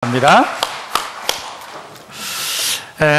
합니다.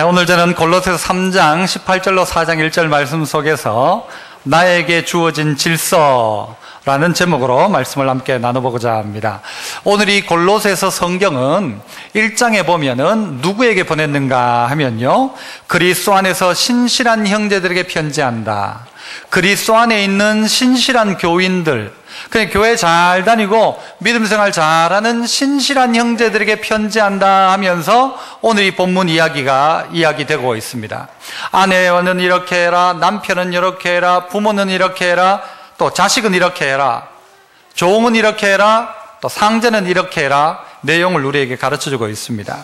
오늘 저는 골로새서 3장 18절로 4장 1절 말씀 속에서 나에게 주어진 질서라는 제목으로 말씀을 함께 나눠보고자 합니다. 오늘 이 골로새서 성경은 1장에 보면은 누구에게 보냈는가 하면요, 그리스도 안에서 신실한 형제들에게 편지한다. 그리스도 안에 있는 신실한 교인들, 그냥 교회 잘 다니고 믿음 생활 잘하는 신실한 형제들에게 편지한다 하면서 오늘 이 본문 이야기되고 있습니다. 아내는 이렇게 해라, 남편은 이렇게 해라, 부모는 이렇게 해라, 또 자식은 이렇게 해라, 종은 이렇게 해라, 또 상제는 이렇게 해라, 내용을 우리에게 가르쳐주고 있습니다.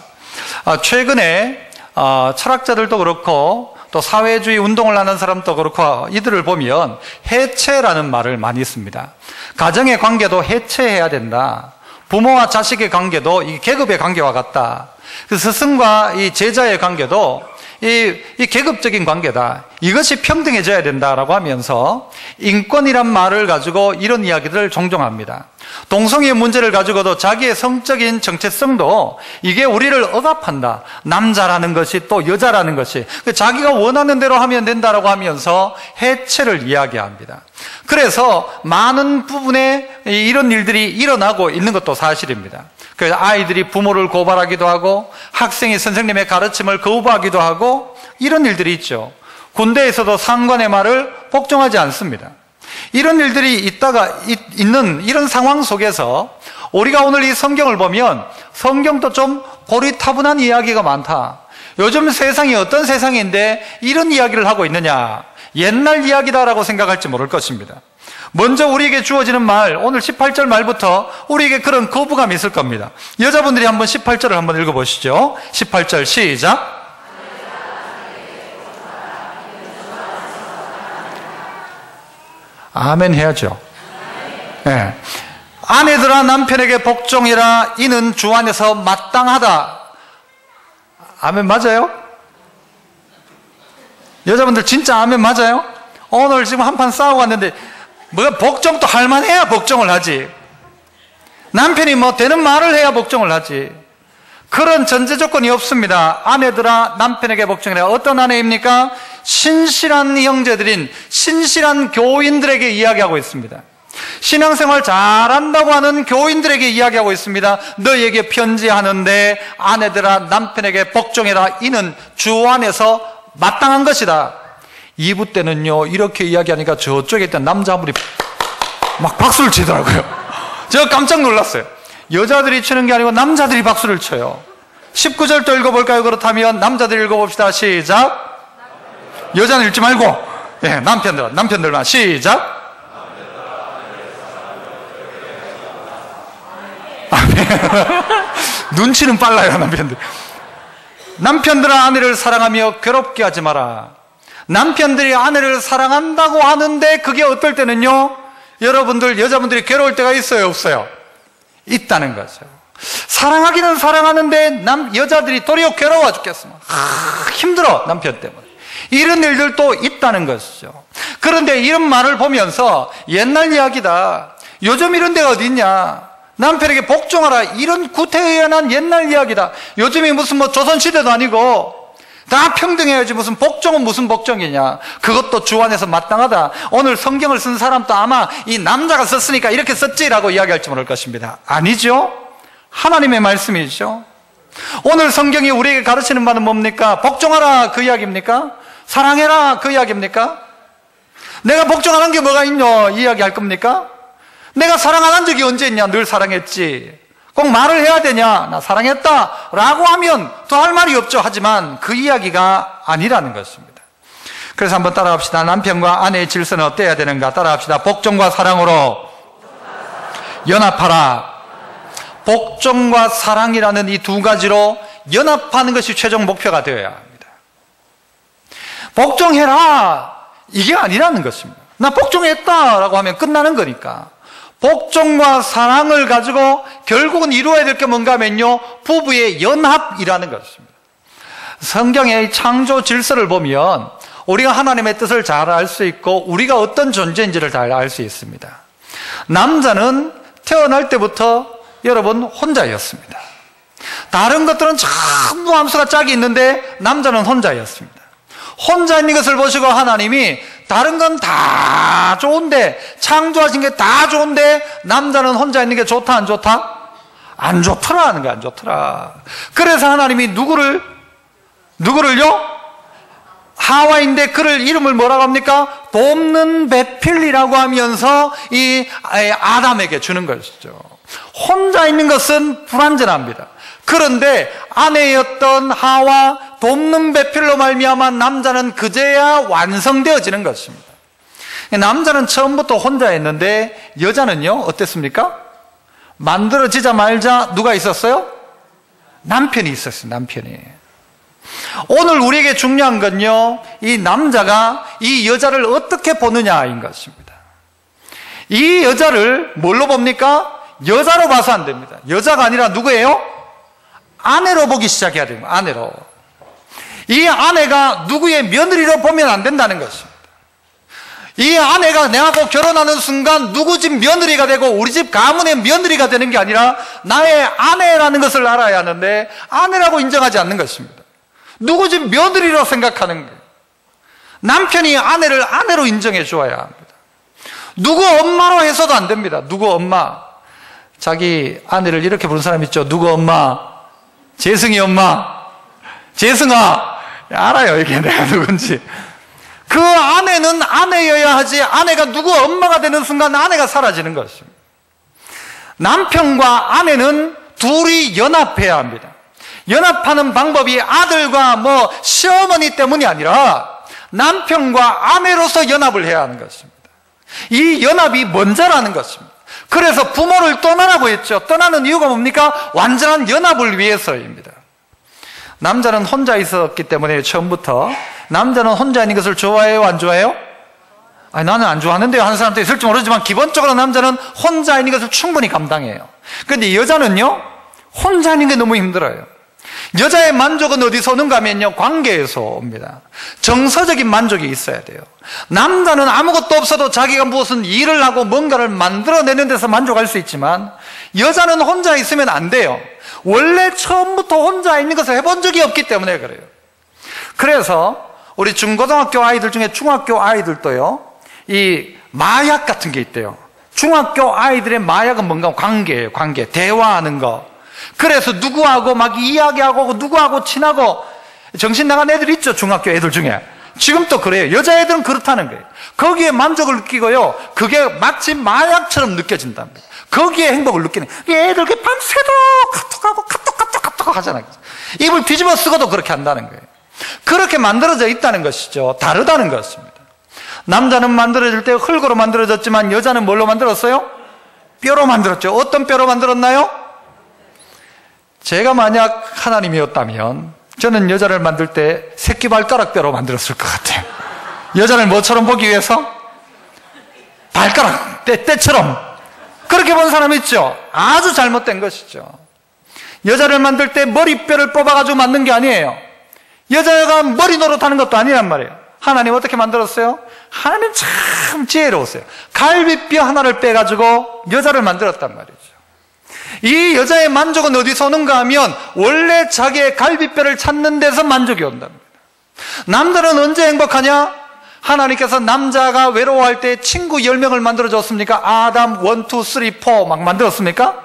최근에 철학자들도 그렇고 또 사회주의 운동을 하는 사람도 그렇고 이들을 보면 해체라는 말을 많이 씁니다. 가정의 관계도 해체해야 된다. 부모와 자식의 관계도 이 계급의 관계와 같다. 그 스승과 이 제자의 관계도 이 계급적인 관계다. 이것이 평등해져야 된다라고 하면서 인권이란 말을 가지고 이런 이야기들을 종종 합니다. 동성애의 문제를 가지고도 자기의 성적인 정체성도 이게 우리를 억압한다. 남자라는 것이 또 여자라는 것이 자기가 원하는 대로 하면 된다라고 하면서 해체를 이야기합니다. 그래서 많은 부분에 이런 일들이 일어나고 있는 것도 사실입니다. 그래서 아이들이 부모를 고발하기도 하고 학생이 선생님의 가르침을 거부하기도 하고 이런 일들이 있죠. 군대에서도 상관의 말을 복종하지 않습니다. 이런 일들이 있는 이런 상황 속에서 우리가 오늘 이 성경을 보면 성경도 좀 고리타분한 이야기가 많다. 요즘 세상이 어떤 세상인데 이런 이야기를 하고 있느냐, 옛날 이야기다라고 생각할지 모를 것입니다. 먼저 우리에게 주어지는 말, 오늘 18절 말부터 우리에게 그런 거부감이 있을 겁니다. 여자분들이 한번 18절을 한번 읽어보시죠. 18절 시작. 아멘 해야죠. 네. 아내들아 남편에게 복종해라. 이는 주 안에서 마땅하다. 아멘 맞아요? 여자분들 진짜 아멘 맞아요? 오늘 지금 한판 싸우고 왔는데 뭐가 복종도 할 만해야 복종을 하지. 남편이 뭐 되는 말을 해야 복종을 하지. 그런 전제 조건이 없습니다. 아내들아 남편에게 복종해라. 어떤 아내입니까? 신실한 형제들인 신실한 교인들에게 이야기하고 있습니다. 신앙생활 잘한다고 하는 교인들에게 이야기하고 있습니다. 너희에게 편지하는데 아내들아 남편에게 복종해라. 이는 주 안에서 마땅한 것이다. 2부 때는요 이렇게 이야기하니까 저쪽에 있던 남자분이 막 박수를 치더라고요. 제가 깜짝 놀랐어요. 여자들이 치는 게 아니고 남자들이 박수를 쳐요. 19절도 읽어볼까요? 그렇다면 남자들이 읽어봅시다. 시작. 여자는 읽지 말고 남편들만 시작. 눈치는 빨라요. 남편들아 아내를 사랑하며 괴롭게 하지 마라. 남편들이 아내를 사랑한다고 하는데 그게 어떨 때는요, 여러분들 여자분들이 괴로울 때가 있어요 없어요? 있다는 거죠. 사랑하기는 사랑하는데 여자들이 도리어 괴로워 죽겠어. 힘들어 남편 때문에. 이런 일들도 있다는 것이죠. 그런데 이런 말을 보면서 옛날 이야기다, 요즘 이런 데가 어디 있냐, 남편에게 복종하라, 이런 구태의연한 옛날 이야기다. 요즘이 무슨 조선시대도 아니고 다 평등해야지 무슨 복종은 무슨 복종이냐. 그것도 주 안에서 마땅하다. 오늘 성경을 쓴 사람도 아마 이 남자가 썼으니까 이렇게 썼지라고 이야기할지 모를 것입니다. 아니죠. 하나님의 말씀이죠. 오늘 성경이 우리에게 가르치는 바는 뭡니까? 복종하라 그 이야기입니까? 사랑해라 그 이야기입니까? 내가 복종하는 게 뭐가 있냐 이야기할 겁니까? 내가 사랑 안 한 적이 언제 있냐? 늘 사랑했지. 꼭 말을 해야 되냐? 나 사랑했다 라고 하면 더 할 말이 없죠. 하지만 그 이야기가 아니라는 것입니다. 그래서 한번 따라합시다. 남편과 아내의 질서는 어때야 되는가? 따라합시다. 복종과 사랑으로 연합하라. 복종과 사랑이라는 이 두 가지로 연합하는 것이 최종 목표가 되어야 합니다. 복종해라 이게 아니라는 것입니다. 나 복종했다라고 하면 끝나는 거니까. 복종과 사랑을 가지고 결국은 이루어야 될 게 뭔가 하면요, 부부의 연합이라는 것입니다. 성경의 창조 질서를 보면 우리가 하나님의 뜻을 잘 알 수 있고 우리가 어떤 존재인지를 잘 알 수 있습니다. 남자는 태어날 때부터 여러분 혼자였습니다. 다른 것들은 전부 함수가 짝이 있는데 남자는 혼자였습니다. 혼자 있는 것을 보시고 하나님이 다른 건 다 좋은데, 창조하신 게 다 좋은데 남자는 혼자 있는 게 좋다 안 좋다? 안 좋더라 하는 게 안 좋더라. 그래서 하나님이 누구를요? 하와인데 그를 이름을 뭐라고 합니까? 돕는 배필이라고 하면서 이 아담에게 주는 것이죠. 혼자 있는 것은 불완전합니다. 그런데 아내였던 하와 돕는 배필로 말미암아 남자는 그제야 완성되어지는 것입니다. 남자는 처음부터 혼자였는데 여자는요 어땠습니까? 만들어지자마자 누가 있었어요? 남편이 있었어요. 남편이. 오늘 우리에게 중요한 건요, 이 남자가 이 여자를 어떻게 보느냐인 것입니다. 이 여자를 뭘로 봅니까? 여자로 봐서 안 됩니다. 여자가 아니라 누구예요? 아내로 보기 시작해야 됩니다. 아내로. 이 아내가 누구의 며느리로 보면 안 된다는 것입니다. 이 아내가 내하고 결혼하는 순간 누구 집 며느리가 되고 우리 집 가문의 며느리가 되는 게 아니라 나의 아내라는 것을 알아야 하는데 아내라고 인정하지 않는 것입니다. 누구 집 며느리로 생각하는 거예요. 남편이 아내를 아내로 인정해 주어야 합니다. 누구 엄마로 해서도 안 됩니다. 누구 엄마. 자기 아내를 이렇게 부르는 사람 있죠. 누구 엄마? 재승이 엄마. 재승아. 알아요, 이게 내가 누군지. 그 아내는 아내여야 하지, 아내가 누구 엄마가 되는 순간 아내가 사라지는 것입니다. 남편과 아내는 둘이 연합해야 합니다. 연합하는 방법이 아들과 시어머니 때문이 아니라 남편과 아내로서 연합을 해야 하는 것입니다. 이 연합이 먼저라는 것입니다. 그래서 부모를 떠나라고 했죠. 떠나는 이유가 뭡니까? 완전한 연합을 위해서입니다. 남자는 혼자 있었기 때문에 처음부터. 남자는 혼자 있는 것을 좋아해요? 안 좋아해요? 아니, 나는 안 좋아하는데요 하는 사람도 있을지 모르지만 기본적으로 남자는 혼자 있는 것을 충분히 감당해요. 그런데 여자는요 혼자 있는 게 너무 힘들어요. 여자의 만족은 어디서 오는가 하면요 관계에서 옵니다. 정서적인 만족이 있어야 돼요. 남자는 아무것도 없어도 자기가 무슨 일을 하고 뭔가를 만들어내는 데서 만족할 수 있지만 여자는 혼자 있으면 안 돼요. 원래 처음부터 혼자 있는 것을 해본 적이 없기 때문에 그래요. 그래서 우리 중고등학교 아이들 중에 중학교 아이들도요 이 마약 같은 게 있대요. 중학교 아이들의 마약은 뭔가? 관계예요. 관계. 대화하는 거. 그래서 누구하고 막 이야기하고 누구하고 친하고 정신 나간 애들 있죠. 중학교 애들 중에. 지금 또 그래요. 여자애들은 그렇다는 거예요. 거기에 만족을 느끼고요 그게 마치 마약처럼 느껴진답니다. 거기에 행복을 느끼는. 애들 밤새도 카톡하고 하잖아요. 입을 뒤집어 쓰고도 그렇게 한다는 거예요. 그렇게 만들어져 있다는 것이죠. 다르다는 것입니다. 남자는 만들어질 때 흙으로 만들어졌지만 여자는 뭘로 만들었어요? 뼈로 만들었죠. 어떤 뼈로 만들었나요? 제가 만약 하나님이었다면 저는 여자를 만들 때 새끼발가락 뼈로 만들었을 것 같아요. 여자를 뭐처럼 보기 위해서? 발가락, 때처럼. 그렇게 본 사람 있죠? 아주 잘못된 것이죠. 여자를 만들 때 머리뼈를 뽑아가지고 만든 게 아니에요. 여자가 머리 노릇하는 것도 아니란 말이에요. 하나님 어떻게 만들었어요? 하나님 참 지혜로웠어요. 갈비뼈 하나를 빼가지고 여자를 만들었단 말이죠. 이 여자의 만족은 어디서 오는가 하면 원래 자기의 갈비뼈를 찾는 데서 만족이 온답니다. 남자는 언제 행복하냐? 하나님께서 남자가 외로워할 때 친구 10명을 만들어줬습니까? 아담 1, 2, 3, 4 막 만들었습니까?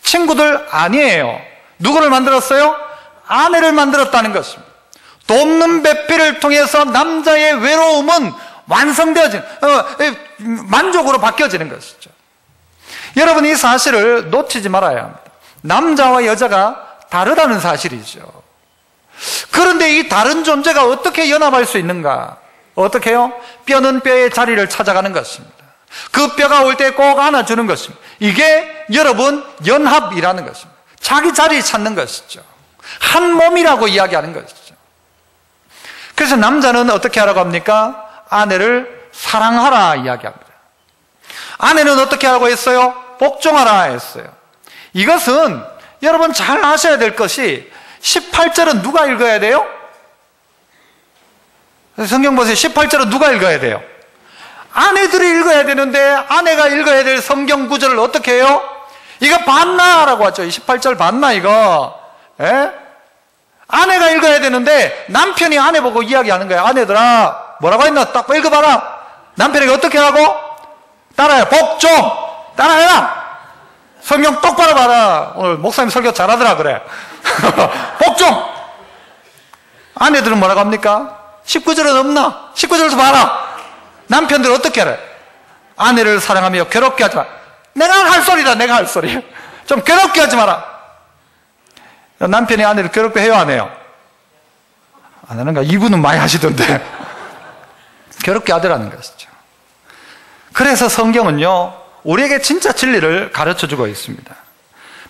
친구들 아니에요. 누구를 만들었어요? 아내를 만들었다는 것입니다. 돕는 배필을 통해서 남자의 외로움은 완성되어지는, 만족으로 바뀌어지는 것이죠. 여러분, 이 사실을 놓치지 말아야 합니다. 남자와 여자가 다르다는 사실이죠. 그런데 이 다른 존재가 어떻게 연합할 수 있는가? 어떻게 해요? 뼈는 뼈의 자리를 찾아가는 것입니다. 그 뼈가 올 때 꼭 안아주는 것입니다. 이게 여러분 연합이라는 것입니다. 자기 자리 찾는 것이죠. 한 몸이라고 이야기하는 것이죠. 그래서 남자는 어떻게 하라고 합니까? 아내를 사랑하라 이야기합니다. 아내는 어떻게 하라고 했어요? 복종하라 했어요. 이것은 여러분 잘 아셔야 될 것이 18절은 누가 읽어야 돼요? 성경 보세요. 18절은 누가 읽어야 돼요? 아내들이 읽어야 되는데 아내가 읽어야 될 성경 구절을 어떻게 해요? 이거 봤나? 라고 하죠. 28절 봤나 이거? 예? 아내가 읽어야 되는데 남편이 아내 보고 이야기하는 거야. 아내들아 뭐라고 했나? 딱 읽어봐라. 남편에게 어떻게 하라고? 따라해. 복 좀 따라해라. 성경 똑바로 봐라. 오늘 목사님 설교 잘하더라 그래. 복 좀. 아내들은 뭐라고 합니까? 19절은 없나? 19절에서 봐라. 남편들 어떻게 해? 아내를 사랑하며 괴롭게 하지 마. 내가 할 소리다. 내가 할 소리. 좀 괴롭게 하지 마라. 남편이 아내를 괴롭게 해요 안 해요? 안 하는가? 이분은 많이 하시던데. 괴롭게 하더라는 것이죠. 그래서 성경은요 우리에게 진짜 진리를 가르쳐주고 있습니다.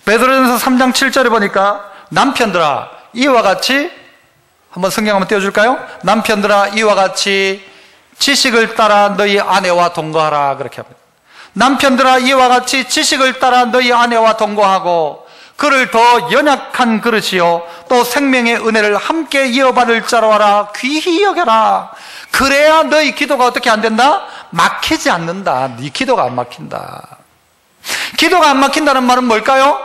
베드로전서 3장 7절에 보니까 남편들아 이와 같이 한번 성경 한번 띄워줄까요? 남편들아 이와 같이 지식을 따라 너희 아내와 동거하라 그렇게 합니다. 남편들아 이와 같이 지식을 따라 너희 아내와 동거하고 그를 더 연약한 그릇이요 또 생명의 은혜를 함께 이어받을 자로 하라. 귀히 여겨라. 그래야 너희 기도가 어떻게 안 된다? 막히지 않는다. 네 기도가 안 막힌다. 기도가 안 막힌다는 말은 뭘까요?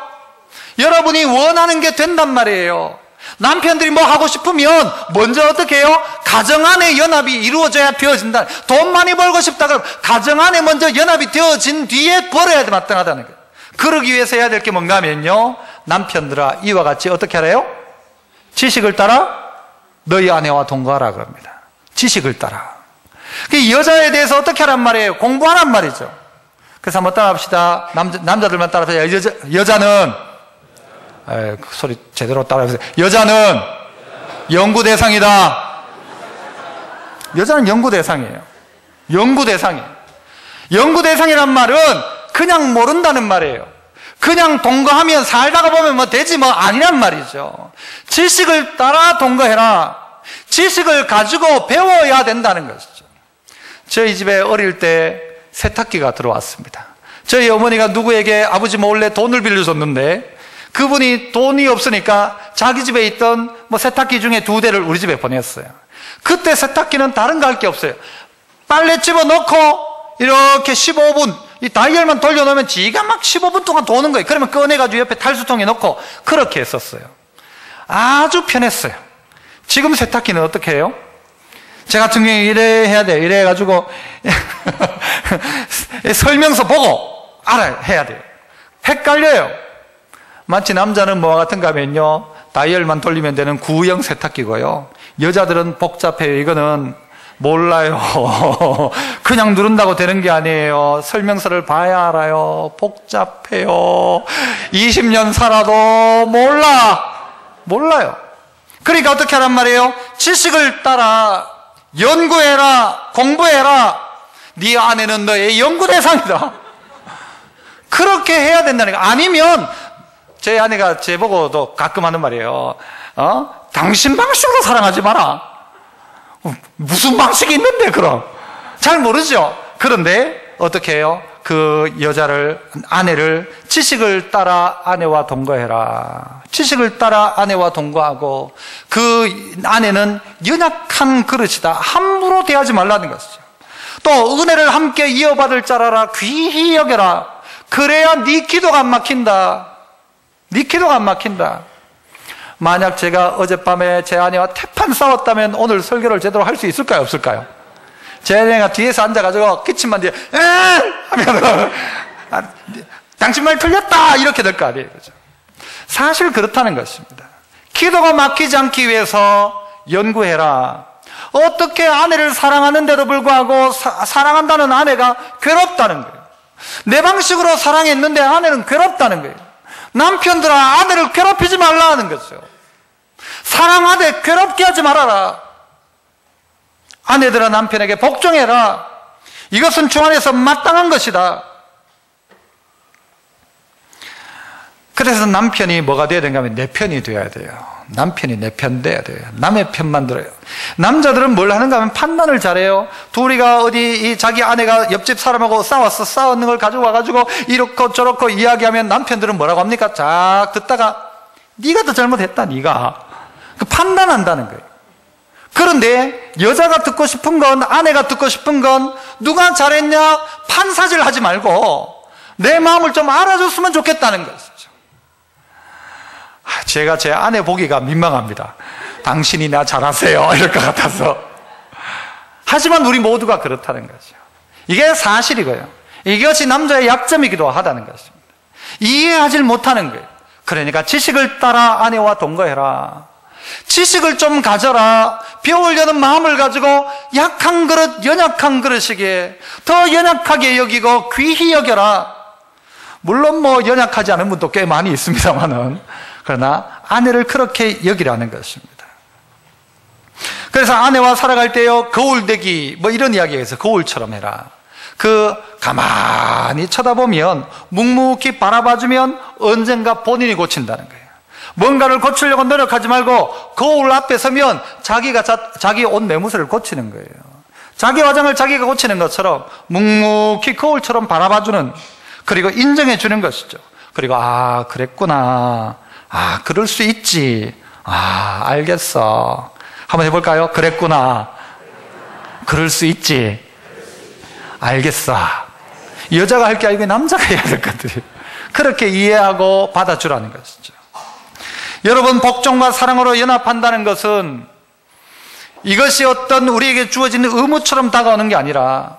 여러분이 원하는 게 된단 말이에요. 남편들이 뭐 하고 싶으면 먼저 어떻게 해요? 가정 안에 연합이 이루어져야 되어진다. 돈 많이 벌고 싶다 그러면 가정 안에 먼저 연합이 되어진 뒤에 벌어야 마땅하다는 거예요. 그러기 위해서 해야 될 게 뭔가 하면요 남편들아 이와 같이 어떻게 하래요? 지식을 따라 너희 아내와 동거하라 그럽니다. 지식을 따라. 그 여자에 대해서 어떻게 하란 말이에요? 공부하란 말이죠. 그래서 한번 따라합시다. 남자들만 따라합시다. 여자는 그 소리 제대로 따라해보세요. 여자는 연구 대상이다. 여자는 연구 대상이에요. 연구 대상이에요. 연구 대상이란 말은 그냥 모른다는 말이에요. 그냥 동거하면 살다가 보면 뭐 되지 뭐 아니란 말이죠. 지식을 따라 동거해라. 지식을 가지고 배워야 된다는 것이죠. 저희 집에 어릴 때 세탁기가 들어왔습니다. 저희 어머니가 누구에게 아버지 몰래 돈을 빌려줬는데 그분이 돈이 없으니까 자기 집에 있던 뭐 세탁기 중에 2대를 우리 집에 보냈어요. 그때 세탁기는 다른 거 할 게 없어요. 빨래 집어넣고 이렇게 15분 이 다이얼만 돌려놓으면 지가 막 15분 동안 도는 거예요. 그러면 꺼내가지고 옆에 탈수통에 넣고 그렇게 했었어요. 아주 편했어요. 지금 세탁기는 어떻게 해요? 제 같은 경우에 이래 해야 돼요. 이래 해가지고 설명서 보고 알아야 해야 돼요. 헷갈려요. 마치 남자는 뭐와 같은가 하면요 다이얼만 돌리면 되는 구형 세탁기고요 여자들은 복잡해요. 이거는 몰라요. 그냥 누른다고 되는 게 아니에요. 설명서를 봐야 알아요. 복잡해요. 20년 살아도 몰라요. 그러니까 어떻게 하란 말이에요? 지식을 따라 연구해라. 공부해라. 네 아내는 너의 연구 대상이다. 그렇게 해야 된다는 거예요. 아니면 제 아내가 제 보고도 가끔 하는 말이에요. 당신 방식으로 사랑하지 마라. 무슨 방식이 있는데 그럼? 잘 모르죠. 그런데 어떻게 해요? 그 여자를 아내를 지식을 따라 아내와 동거해라. 지식을 따라 아내와 동거하고 그 아내는 연약한 그릇이다. 함부로 대하지 말라는 것이죠. 또 은혜를 함께 이어받을 자라라. 귀히 여겨라. 그래야 네 기도가 안 막힌다. 네 기도가 안 막힌다. 만약 제가 어젯밤에 제 아내와 태판 싸웠다면 오늘 설교를 제대로 할 수 있을까요? 없을까요? 제 아내가 뒤에서 앉아가지고 기침만 뒤에 하면 당신 말 틀렸다 이렇게 될 거 아니에요. 그렇죠? 사실 그렇다는 것입니다. 기도가 막히지 않기 위해서 연구해라. 어떻게 아내를 사랑하는데도 불구하고 사랑한다는 아내가 괴롭다는 거예요. 내 방식으로 사랑했는데 아내는 괴롭다는 거예요. 남편들아 아내를 괴롭히지 말라는 거죠. 사랑하되 괴롭게 하지 말아라. 아내들아 남편에게 복종해라. 이것은 주 안에서 마땅한 것이다. 그래서 남편이 뭐가 돼야 되는가 하면 내 편이 돼야 돼요. 남편이 내 편 돼야 돼요. 남의 편만 들어요. 남자들은 뭘 하는가 하면 판단을 잘해요. 둘이가 어디 자기 아내가 옆집 사람하고 싸웠는 걸 가지고 와가지고 이렇고 저렇고 이야기하면 남편들은 뭐라고 합니까? 자 듣다가 네가 더 잘못했다. 네가 그 판단한다는 거예요. 그런데 여자가 듣고 싶은 건 아내가 듣고 싶은 건 누가 잘했냐 판사질 하지 말고 내 마음을 좀 알아줬으면 좋겠다는 것이죠. 제가 제 아내 보기가 민망합니다. 당신이 나 잘하세요 이럴 것 같아서. 하지만 우리 모두가 그렇다는 거죠. 이게 사실이고요. 이것이 남자의 약점이기도 하다는 것입니다. 이해하지 못하는 거예요. 그러니까 지식을 따라 아내와 동거해라. 지식을 좀 가져라. 배우려는 마음을 가지고 약한 그릇, 연약한 그릇이기에 더 연약하게 여기고 귀히 여겨라. 물론 연약하지 않은 분도 꽤 많이 있습니다만은, 그러나 아내를 그렇게 여기라는 것입니다. 그래서 아내와 살아갈 때요, 거울대기 이런 이야기가 있어요. 거울처럼 해라. 가만히 쳐다보면, 묵묵히 바라봐주면 언젠가 본인이 고친다는 거예요. 뭔가를 고치려고 노력하지 말고 거울 앞에 서면 자기 옷 매무새를 고치는 거예요. 자기 화장을 자기가 고치는 것처럼 묵묵히 거울처럼 바라봐주는, 그리고 인정해주는 것이죠. 그리고 그랬구나. 그럴 수 있지. 알겠어. 한번 해볼까요? 그랬구나. 그럴 수 있지. 알겠어. 여자가 할 게 아니고 남자가 해야 될 것들이. 그렇게 이해하고 받아주라는 것이죠. 여러분, 복종과 사랑으로 연합한다는 것은 이것이 어떤 우리에게 주어진 의무처럼 다가오는 게 아니라,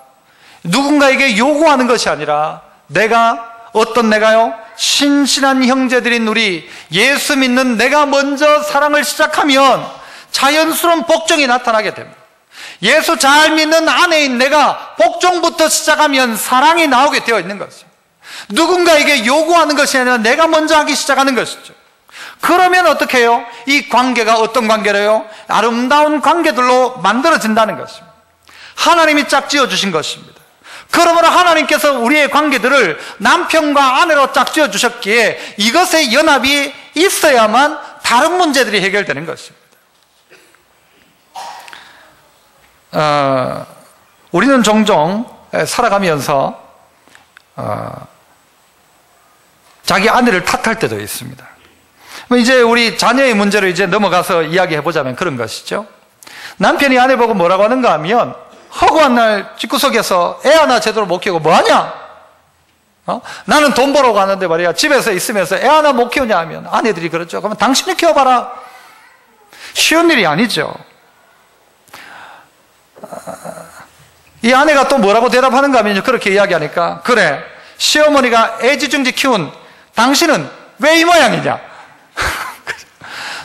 누군가에게 요구하는 것이 아니라, 내가요? 신실한 형제들인 우리 예수 믿는 내가 먼저 사랑을 시작하면 자연스러운 복종이 나타나게 됩니다. 예수 잘 믿는 아내인 내가 복종부터 시작하면 사랑이 나오게 되어 있는 것이죠. 누군가에게 요구하는 것이 아니라 내가 먼저 하기 시작하는 것이죠. 그러면 어떻게 해요? 이 관계가 어떤 관계로요? 아름다운 관계들로 만들어진다는 것입니다. 하나님이 짝 지어주신 것입니다. 그러므로 하나님께서 우리의 관계들을 남편과 아내로 짝 지어주셨기에 이것의 연합이 있어야만 다른 문제들이 해결되는 것입니다. 우리는 종종 살아가면서 자기 아내를 탓할 때도 있습니다. 이제 우리 자녀의 문제로 이제 넘어가서 이야기해 보자면 그런 것이죠. 남편이 아내 보고 뭐라고 하는가 하면, 허구한 날 집구석에서 애 하나 제대로 못 키우고 뭐하냐? 나는 돈 벌어 가는데 말이야, 집에서 있으면서 애 하나 못 키우냐 하면 아내들이 그렇죠. 그러면 당신이 키워봐라. 쉬운 일이 아니죠. 이 아내가 또 뭐라고 대답하는가 하면 그렇게 이야기하니까, 그래, 시어머니가 애지중지 키운 당신은 왜 이 모양이냐?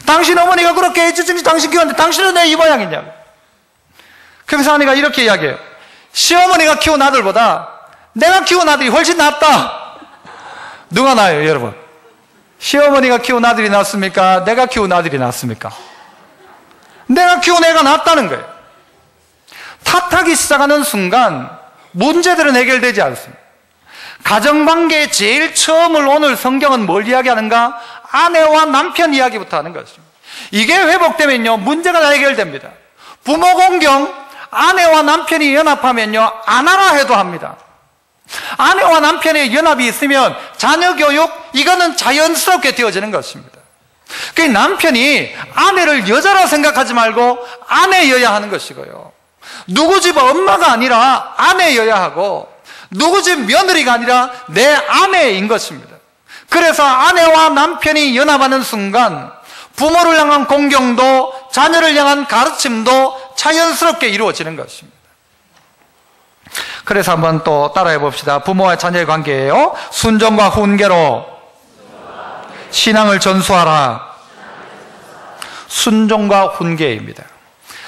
당신 어머니가 그렇게 애지중지 당신 키웠는데 당신은 왜 이 모양이냐? 그래서 아내가 이렇게 이야기해요. 시어머니가 키운 아들보다 내가 키운 아들이 훨씬 낫다. 누가 나아요, 여러분? 시어머니가 키운 아들이 낫습니까? 내가 키운 아들이 낫습니까? 내가 키운 애가 낫다는 거예요. 탓하기 시작하는 순간 문제들은 해결되지 않습니다. 가정관계의 제일 처음을 오늘 성경은 뭘 이야기하는가? 아내와 남편 이야기부터 하는 것입니다. 이게 회복되면요, 문제가 다 해결됩니다. 부모 공경, 아내와 남편이 연합하면요, 안 하라 해도 합니다. 아내와 남편의 연합이 있으면 자녀 교육, 이거는 자연스럽게 되어지는 것입니다. 그 남편이 아내를 여자라 생각하지 말고 아내여야 하는 것이고요, 누구 집 엄마가 아니라 아내여야 하고, 누구 집 며느리가 아니라 내 아내인 것입니다. 그래서 아내와 남편이 연합하는 순간 부모를 향한 공경도 자녀를 향한 가르침도 자연스럽게 이루어지는 것입니다. 그래서 한번 또 따라해 봅시다. 부모와 자녀의 관계예요. 순종과 훈계로 신앙을 전수하라. 순종과 훈계입니다.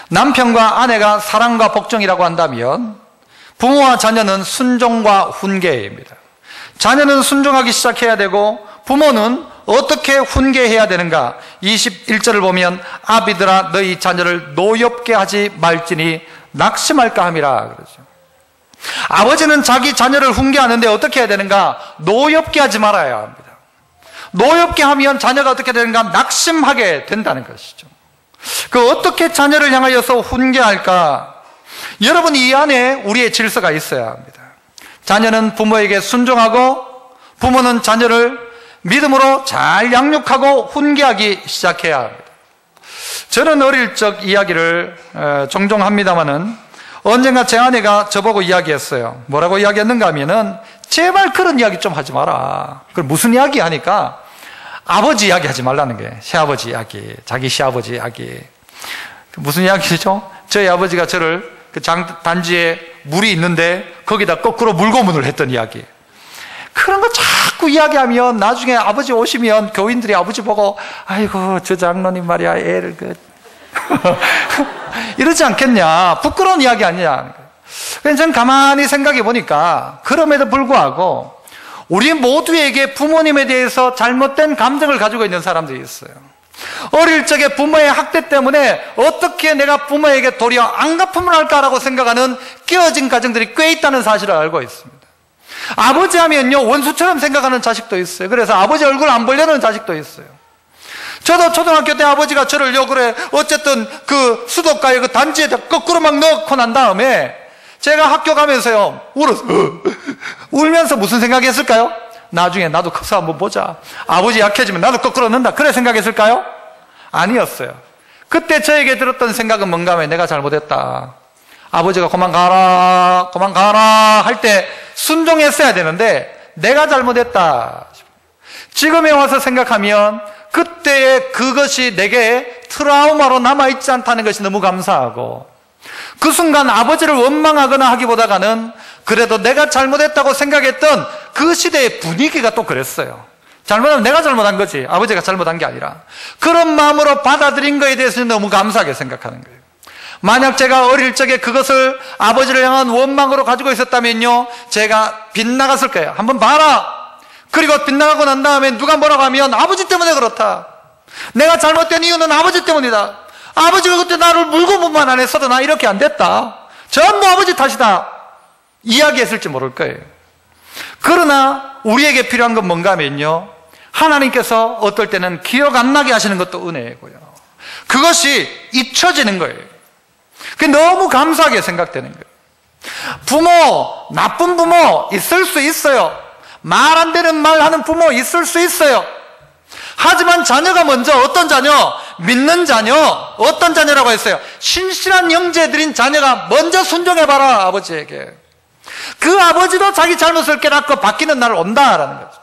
남편과 아내가 사랑과 복종이라고 한다면 부모와 자녀는 순종과 훈계입니다. 자녀는 순종하기 시작해야 되고 부모는 어떻게 훈계해야 되는가? 21절을 보면 아비들아 너희 자녀를 노엽게 하지 말지니 낙심할까 함이라 그러죠. 아버지는 자기 자녀를 훈계하는데 어떻게 해야 되는가? 노엽게 하지 말아야 합니다. 노엽게 하면 자녀가 어떻게 되는가? 낙심하게 된다는 것이죠. 그 어떻게 자녀를 향하여서 훈계할까? 여러분, 이 안에 우리의 질서가 있어야 합니다. 자녀는 부모에게 순종하고 부모는 자녀를 믿음으로 잘 양육하고 훈계하기 시작해야 합니다. 저는 어릴 적 이야기를 종종 합니다마는 언젠가 제 아내가 저보고 이야기했어요. 뭐라고 이야기했는가 하면은 제발 그런 이야기 좀 하지 마라. 그럼 무슨 이야기 하니까 아버지 이야기 하지 말라는 거예요. 시아버지 이야기, 자기 시아버지 이야기. 무슨 이야기죠? 저희 아버지가 저를 그 단지에 물이 있는데 거기다 거꾸로 물고문을 했던 이야기. 그런 거 자꾸 이야기하면 나중에 아버지 오시면 교인들이 아버지 보고 아이고 저 장로님 말이야 애를 이러지 않겠냐. 부끄러운 이야기 아니냐. 그래서 저는 가만히 생각해 보니까 그럼에도 불구하고 우리 모두에게 부모님에 대해서 잘못된 감정을 가지고 있는 사람들이 있어요. 어릴 적에 부모의 학대 때문에 어떻게 내가 부모에게 도리어 안갚음을 할까라고 생각하는 깨어진 가정들이 꽤 있다는 사실을 알고 있습니다. 아버지 하면요 원수처럼 생각하는 자식도 있어요. 그래서 아버지 얼굴 안 보려는 자식도 있어요. 저도 초등학교 때 아버지가 저를요 그래 어쨌든 그 수도가에 그 단지에 거꾸로 막 넣고 난 다음에 제가 학교 가면서요 울면서 무슨 생각했을까요? 나중에 나도 커서 한번 보자. 아버지 약해지면 나도 거꾸로 넣는다. 그래 생각했을까요? 아니었어요. 그때 저에게 들었던 생각은 뭔가 하면 내가 잘못했다. 아버지가 그만 가라 할 때 순종했어야 되는데 내가 잘못했다. 지금에 와서 생각하면 그때의 그것이 내게 트라우마로 남아있지 않다는 것이 너무 감사하고 그 순간 아버지를 원망하거나 하기보다는 그래도 내가 잘못했다고 생각했던 그 시대의 분위기가 또 그랬어요. 잘못하면 내가 잘못한 거지 아버지가 잘못한 게 아니라 그런 마음으로 받아들인 거에 대해서는 너무 감사하게 생각하는 거예요. 만약 제가 어릴 적에 그것을 아버지를 향한 원망으로 가지고 있었다면요 제가 빗나갔을 거예요. 한번 봐라. 그리고 빗나가고 난 다음에 누가 뭐라고 하면 아버지 때문에 그렇다. 내가 잘못된 이유는 아버지 때문이다. 아버지가 그때 나를 물고문만 안 했어도 나 이렇게 안 됐다. 전부 아버지 탓이다. 이야기했을지 모를 거예요. 그러나 우리에게 필요한 건 뭔가 하면요 하나님께서 어떨 때는 기억 안 나게 하시는 것도 은혜고요. 그것이 잊혀지는 거예요. 그게 너무 감사하게 생각되는 거예요. 부모, 나쁜 부모 있을 수 있어요. 말 안 되는 말 하는 부모 있을 수 있어요. 하지만 자녀가 먼저 어떤 자녀? 믿는 자녀. 어떤 자녀라고 했어요? 신실한 형제들인 자녀가 먼저 순종해봐라 아버지에게. 그 아버지도 자기 잘못을 깨닫고 바뀌는 날 온다라는 거죠.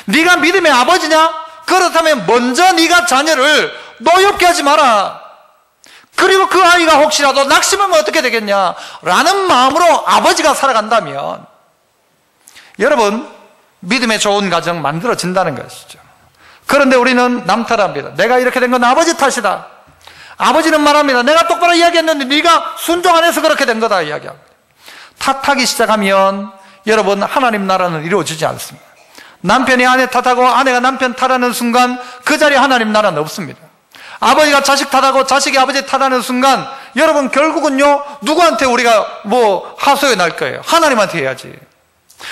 네가 믿음의 아버지냐? 그렇다면 먼저 네가 자녀를 노엽게 하지 마라. 그리고 그 아이가 혹시라도 낙심하면 어떻게 되겠냐 라는 마음으로 아버지가 살아간다면 여러분 믿음의 좋은 가정 만들어진다는 것이죠. 그런데 우리는 남탓합니다. 내가 이렇게 된 건 아버지 탓이다. 아버지는 말합니다. 내가 똑바로 이야기했는데 네가 순종 안 해서 그렇게 된 거다 이야기합니다. 탓하기 시작하면 여러분 하나님 나라는 이루어지지 않습니다. 남편이 아내 탓하고 아내가 남편 탓하는 순간 그 자리에 하나님 나라는 없습니다. 아버지가 자식 탓하고 자식이 아버지 탓하는 순간 여러분 결국은요 누구한테 우리가 하소연 할 거예요? 하나님한테 해야지.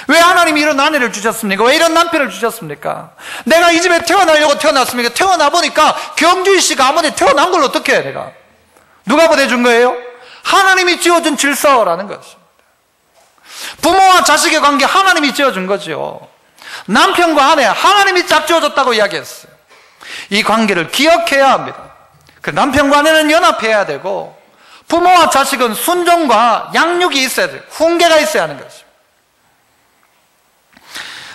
왜 하나님이 이런 아내를 주셨습니까? 왜 이런 남편을 주셨습니까? 내가 이 집에 태어나려고 태어났습니까? 태어나 보니까 경주희 씨가 아무리 태어난 걸 어떻게 해 내가? 누가 보내준 거예요? 하나님이 지어준 질서라는 것입니다. 부모와 자식의 관계 하나님이 지어준 거죠. 남편과 아내 하나님이 짝 지어줬다고 이야기했어요. 이 관계를 기억해야 합니다. 그 남편과 아내는 연합해야 되고 부모와 자식은 순종과 양육이 있어야 돼요. 훈계가 있어야 하는 것입니다.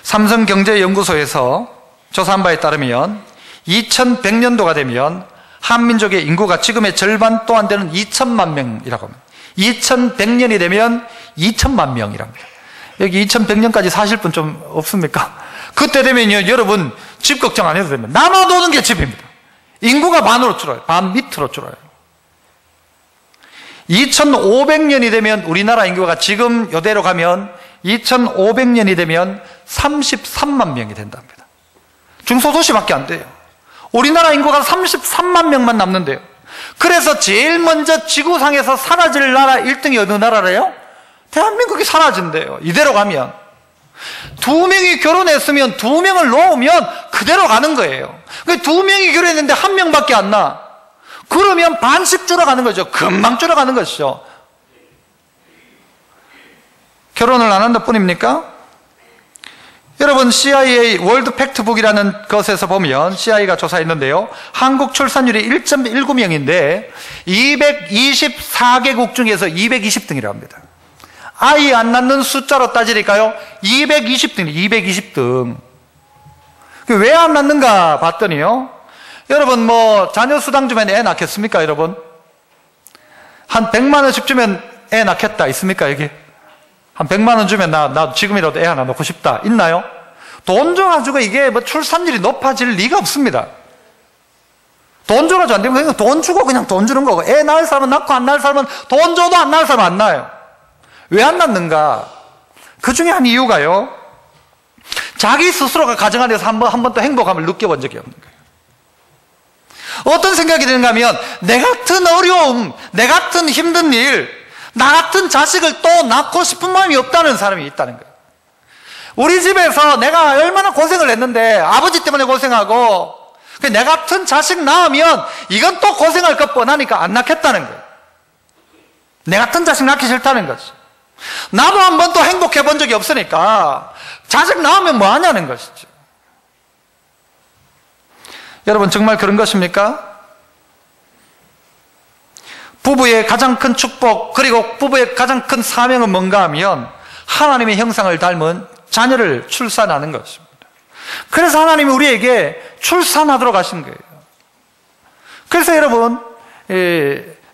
삼성경제연구소에서 조사한 바에 따르면 2100년도가 되면 한민족의 인구가 지금의 절반 또 안 되는 2천만 명이라고 합니다. 2100년이 되면 2천만 명이랍니다. 여기 2100년까지 사실 분 좀 없습니까? 그때 되면요 여러분 집 걱정 안 해도 됩니다. 남아도는 게 집입니다. 인구가 반으로 줄어요. 반 밑으로 줄어요. 2500년이 되면 우리나라 인구가 지금 이대로 가면 2500년이 되면 33만 명이 된답니다. 중소도시밖에 안 돼요. 우리나라 인구가 33만 명만 남는데요. 그래서 제일 먼저 지구상에서 사라질 나라 1등이 어느 나라래요? 대한민국이 사라진대요. 이대로 가면 2명이 결혼했으면 2명을 놓으면 그대로 가는 거예요. 2명이 결혼했는데 1명밖에 안 나. 그러면 반씩 줄어가는 거죠. 금방 줄어가는 것이죠. 결혼을 안 한다 뿐입니까? 여러분 CIA 월드 팩트북이라는 것에서 보면 CIA가 조사했는데요 한국 출산율이 1.19명인데 224개국 중에서 220등이라고 합니다. 아이 안 낳는 숫자로 따지니까요 220등, 220등. 왜 안 낳는가 봤더니요, 여러분 뭐 자녀 수당 주면 애 낳겠습니까? 여러분 한 100만 원씩 주면 애 낳겠다 있습니까? 여기 한 100만 원 주면 나 지금이라도 애 하나 낳고 싶다 있나요? 돈 줘가지고 이게 뭐 출산율이 높아질 리가 없습니다. 돈 줘가지고 안 되면 그냥 돈 주고 그냥 돈 주는 거고, 애 낳을 사람은 낳고 안 낳을 사람은 돈 줘도 안 낳을 사람은 안 낳아요. 왜 안 낳는가? 그 중에 한 이유가요, 자기 스스로가 가정 안에서 한 번도 행복함을 느껴본 적이 없는 거예요. 어떤 생각이 드는가 하면, 내 같은 어려움, 내 같은 힘든 일, 나 같은 자식을 또 낳고 싶은 마음이 없다는 사람이 있다는 거예요. 우리 집에서 내가 얼마나 고생을 했는데, 아버지 때문에 고생하고, 내 같은 자식 낳으면 이건 또 고생할 것 뻔하니까 안 낳겠다는 거예요. 내 같은 자식 낳기 싫다는 거죠. 나도 한 번도 행복해 본 적이 없으니까 자식 낳으면 뭐 하냐는 것이죠. 여러분 정말 그런 것입니까? 부부의 가장 큰 축복, 그리고 부부의 가장 큰 사명은 뭔가 하면 하나님의 형상을 닮은 자녀를 출산하는 것입니다. 그래서 하나님이 우리에게 출산하도록 하신 거예요. 그래서 여러분,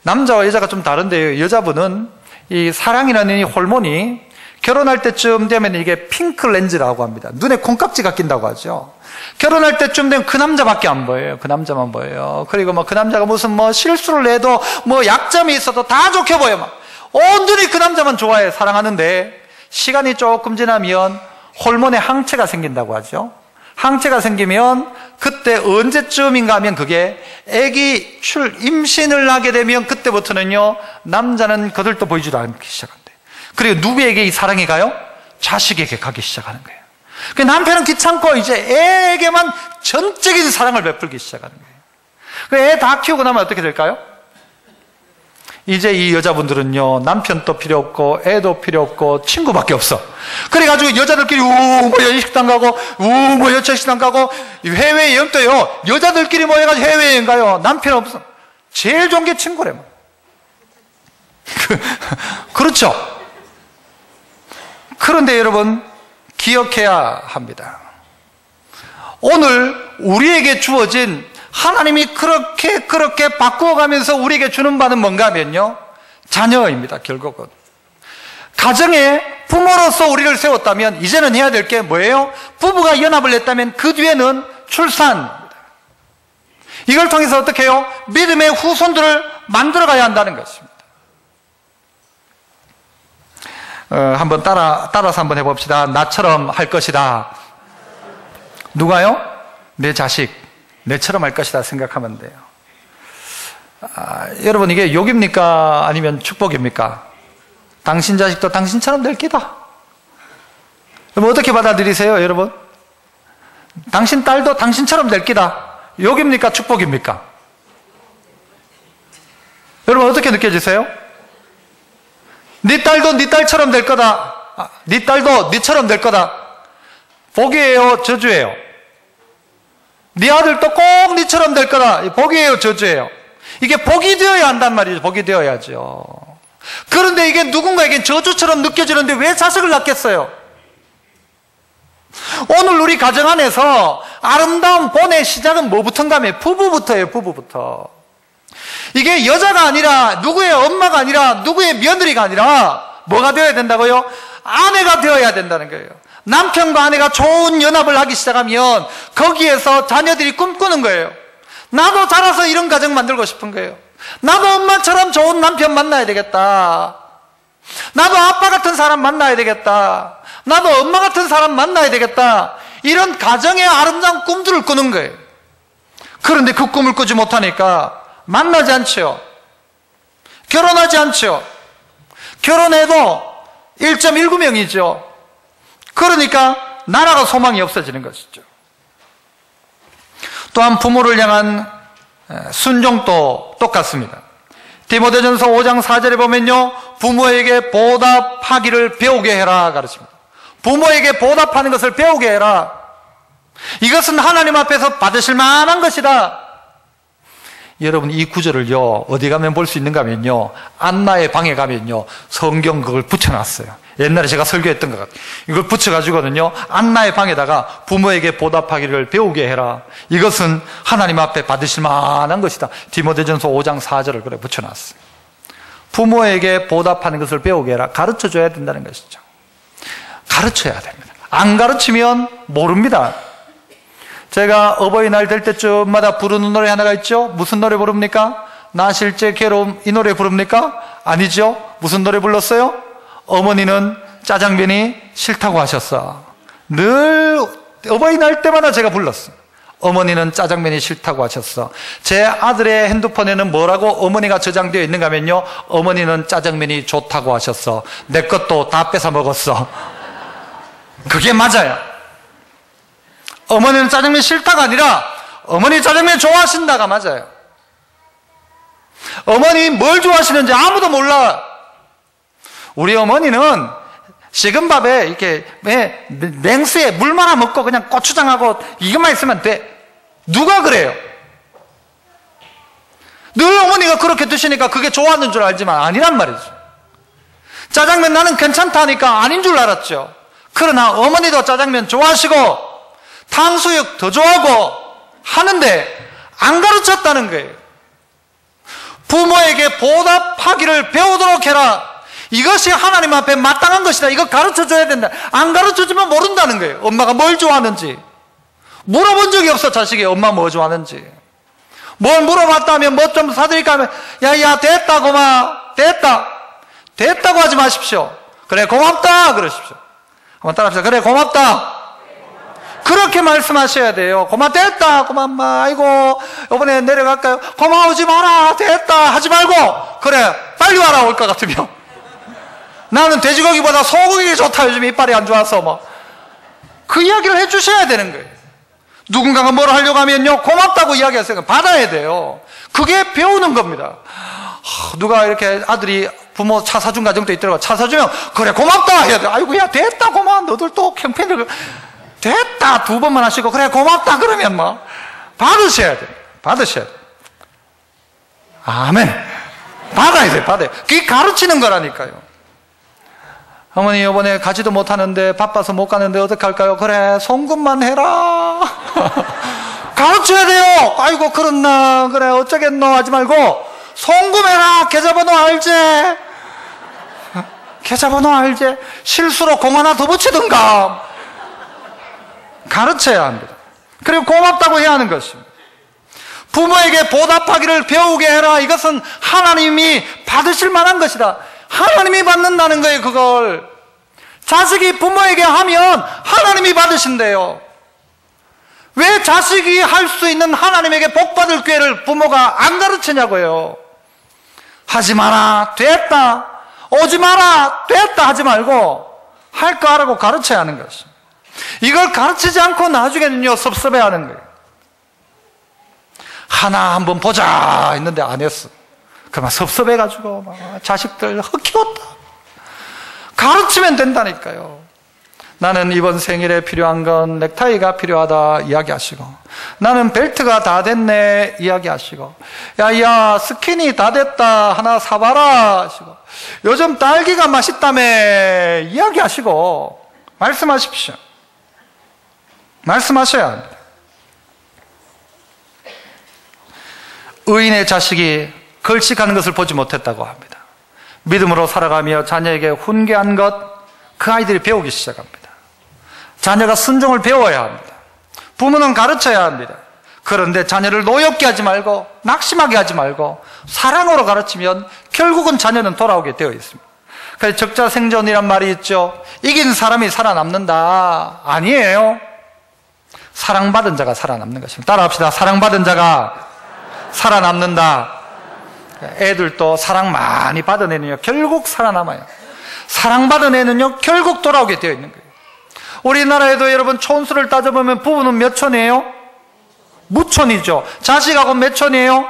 남자와 여자가 좀 다른데요, 여자분은 이 사랑이라는 이 호르몬이 결혼할 때쯤 되면 이게 핑크 렌즈라고 합니다. 눈에 콩깍지가 낀다고 하죠. 결혼할 때쯤 되면 그 남자밖에 안 보여요. 그 남자만 보여요. 그리고 뭐 그 남자가 무슨 뭐 실수를 해도 뭐 약점이 있어도 다 좋게 보여. 막 온전히 그 남자만 좋아해, 사랑하는데 시간이 조금 지나면 호르몬에 항체가 생긴다고 하죠. 항체가 생기면 그때 언제쯤인가 하면 그게 아기 임신을 하게 되면 그때부터는요, 남자는 거들떠 보이지도 않기 시작한대. 그리고 누구에게 이 사랑이 가요? 자식에게 가기 시작하는 거예요. 그 남편은 귀찮고 이제 애에게만 전적인 사랑을 베풀기 시작하는 거예요. 애 다 키우고 나면 어떻게 될까요? 이제 이 여자분들은요, 남편도 필요 없고 애도 필요 없고 친구밖에 없어. 그래가지고 여자들끼리 뭐 연식당 가고 뭐 여책식당 가고, 해외여행 또요 여자들끼리 모여가지고 해외여행 가요. 남편 없어. 제일 좋은 게 친구래. 그렇죠. 그런데 여러분 기억해야 합니다. 오늘 우리에게 주어진, 하나님이 그렇게 바꾸어가면서 우리에게 주는 바는 뭔가 하면요, 자녀입니다. 결국은 가정에 부모로서 우리를 세웠다면 이제는 해야 될 게 뭐예요? 부부가 연합을 했다면 그 뒤에는 출산입니다. 이걸 통해서 어떻게 해요? 믿음의 후손들을 만들어가야 한다는 것입니다. 한번 따라서 한번 해봅시다. 나처럼 할 것이다. 누가요? 내 자식 내처럼 할 것이다 생각하면 돼요. 여러분 이게 욕입니까? 아니면 축복입니까? 당신 자식도 당신처럼 될 기다. 그럼 어떻게 받아들이세요, 여러분? 당신 딸도 당신처럼 될 기다. 욕입니까? 축복입니까? 여러분 어떻게 느껴지세요? 네 딸도 네 딸처럼 될 거다. 네 딸도 네처럼 될 거다. 복이에요, 저주예요? 네 아들도 꼭 네처럼 될 거다. 복이에요, 저주예요? 이게 복이 되어야 한단 말이죠. 복이 되어야죠. 그런데 이게 누군가에겐 저주처럼 느껴지는데 왜 자식을 낳겠어요? 오늘 우리 가정 안에서 아름다운 본의 시작은 뭐부터인가 하면 부부부터예요. 부부부터. 이게 여자가 아니라, 누구의 엄마가 아니라, 누구의 며느리가 아니라 뭐가 되어야 된다고요? 아내가 되어야 된다는 거예요. 남편과 아내가 좋은 연합을 하기 시작하면 거기에서 자녀들이 꿈꾸는 거예요. 나도 자라서 이런 가정 만들고 싶은 거예요. 나도 엄마처럼 좋은 남편 만나야 되겠다. 나도 아빠 같은 사람 만나야 되겠다. 나도 엄마 같은 사람 만나야 되겠다. 이런 가정의 아름다운 꿈들을 꾸는 거예요. 그런데 그 꿈을 꾸지 못하니까 만나지 않죠. 결혼하지 않죠. 결혼해도 1.19명이죠. 그러니까 나라가 소망이 없어지는 것이죠. 또한 부모를 향한 순종도 똑같습니다. 디모데전서 5장 4절에 보면요, 부모에게 보답하기를 배우게 해라 가르칩니다. 부모에게 보답하는 것을 배우게 해라. 이것은 하나님 앞에서 받으실 만한 것이다. 여러분 이 구절을요 어디 가면 볼 수 있는가 하면요, 안나의 방에 가면요 성경 그걸 붙여놨어요. 옛날에 제가 설교했던 것 같아요. 이걸 붙여가지고는요 안나의 방에다가 부모에게 보답하기를 배우게 해라. 이것은 하나님 앞에 받으실 만한 것이다. 디모데전서 5장 4절을 그래 붙여놨어요. 부모에게 보답하는 것을 배우게 해라. 가르쳐줘야 된다는 것이죠. 가르쳐야 됩니다. 안 가르치면 모릅니다. 제가 어버이날 될 때쯤마다 부르는 노래 하나가 있죠. 무슨 노래 부릅니까? 나 실제 괴로움, 이 노래 부릅니까? 아니죠. 무슨 노래 불렀어요? 어머니는 짜장면이 싫다고 하셨어. 늘 어버이날 때마다 제가 불렀어요. 어머니는 짜장면이 싫다고 하셨어. 제 아들의 핸드폰에는 뭐라고 어머니가 저장되어 있는가 하면요, 어머니는 짜장면이 좋다고 하셨어. 내 것도 다 뺏어 먹었어. 그게 맞아요. 어머니는 짜장면 싫다가 아니라 어머니 짜장면 좋아하신다가 맞아요. 어머니 뭘 좋아하시는지 아무도 몰라. 우리 어머니는 식은 밥에 이렇게 냉수에 물 말아 먹고 그냥 고추장하고 이것만 있으면 돼. 누가 그래요? 늘 어머니가 그렇게 드시니까 그게 좋아하는 줄 알지만 아니란 말이죠. 짜장면 나는 괜찮다니까 아닌 줄 알았죠. 그러나 어머니도 짜장면 좋아하시고 탕수육 더 좋아하고 하는데 안 가르쳤다는 거예요. 부모에게 보답하기를 배우도록 해라. 이것이 하나님 앞에 마땅한 것이다. 이거 가르쳐줘야 된다. 안 가르쳐주면 모른다는 거예요. 엄마가 뭘 좋아하는지 물어본 적이 없어. 자식이 엄마 뭐 좋아하는지. 뭘 물어봤다면 뭐 좀 사드릴까 하면 야야 됐다 고마 됐다고 하지 마십시오. 그래 고맙다 그러십시오. 한번 따라합시다. 그래 고맙다. 그렇게 말씀하셔야 돼요. 됐다 고맙마. 아이고 이번에 내려갈까요? 고마우지 마라. 됐다 하지 말고 그래 빨리 와라. 올 것 같으면 나는 돼지고기보다 소고기 좋다. 요즘 이빨이 안 좋아서 뭐. 그 이야기를 해주셔야 되는 거예요. 누군가가 뭘 하려고 하면요 고맙다고 이야기하세요. 받아야 돼요. 그게 배우는 겁니다. 누가 이렇게 아들이 부모 차 사준 가정도 있더라고. 차 사주면 그래 고맙다 해야 돼. 아이고 야 됐다 고마. 너들 또 형편들 됐다 두 번만 하시고 그래 고맙다 그러면 뭐 받으셔야 돼. 받으셔야 돼. 아멘. 받아야 돼. 받아야 돼. 그게 가르치는 거라니까요. 어머니 이번에 가지도 못하는데 바빠서 못 가는데 어떻게 할까요? 그래 송금만 해라. 가르쳐야 돼요. 아이고 그렇나 그래 어쩌겠노 하지 말고 송금해라. 계좌번호 알지? 계좌번호 알지? 실수로 공 하나 더 붙이든가. 가르쳐야 합니다. 그리고 고맙다고 해야 하는 것입니다. 부모에게 보답하기를 배우게 해라. 이것은 하나님이 받으실 만한 것이다. 하나님이 받는다는 거예요. 그걸 자식이 부모에게 하면 하나님이 받으신대요. 왜 자식이 할 수 있는 하나님에게 복받을 기회를 부모가 안 가르치냐고요. 하지 마라 됐다, 오지 마라 됐다 하지 말고 할 거 하라고 가르쳐야 하는 것입니다. 이걸 가르치지 않고 나중에는요 섭섭해하는 거예요. 하나 한번 보자 했는데 안 했어. 그러면 섭섭해가지고 막 자식들 헛키웠다. 가르치면 된다니까요. 나는 이번 생일에 필요한 건 넥타이가 필요하다 이야기하시고, 나는 벨트가 다 됐네 이야기하시고, 야야 스키니 다 됐다 하나 사봐라 하시고, 요즘 딸기가 맛있다며 이야기하시고 말씀하십시오. 말씀하셔야 합니다. 의인의 자식이 걸식하는 것을 보지 못했다고 합니다. 믿음으로 살아가며 자녀에게 훈계한 것, 그 아이들이 배우기 시작합니다. 자녀가 순종을 배워야 합니다. 부모는 가르쳐야 합니다. 그런데 자녀를 노엽게 하지 말고 낙심하게 하지 말고 사랑으로 가르치면 결국은 자녀는 돌아오게 되어 있습니다. 그래서 적자생존이란 말이 있죠. 이긴 사람이 살아남는다. 아니에요. 사랑받은 자가 살아남는 것입니다. 따라합시다. 사랑받은 자가 살아남는다. 애들도 사랑 많이 받은 애는요 결국 살아남아요. 사랑받은 애는요 결국 돌아오게 되어 있는 거예요. 우리나라에도 여러분 촌수를 따져보면 부부는 몇 촌이에요? 무촌이죠. 자식하고 몇 촌이에요?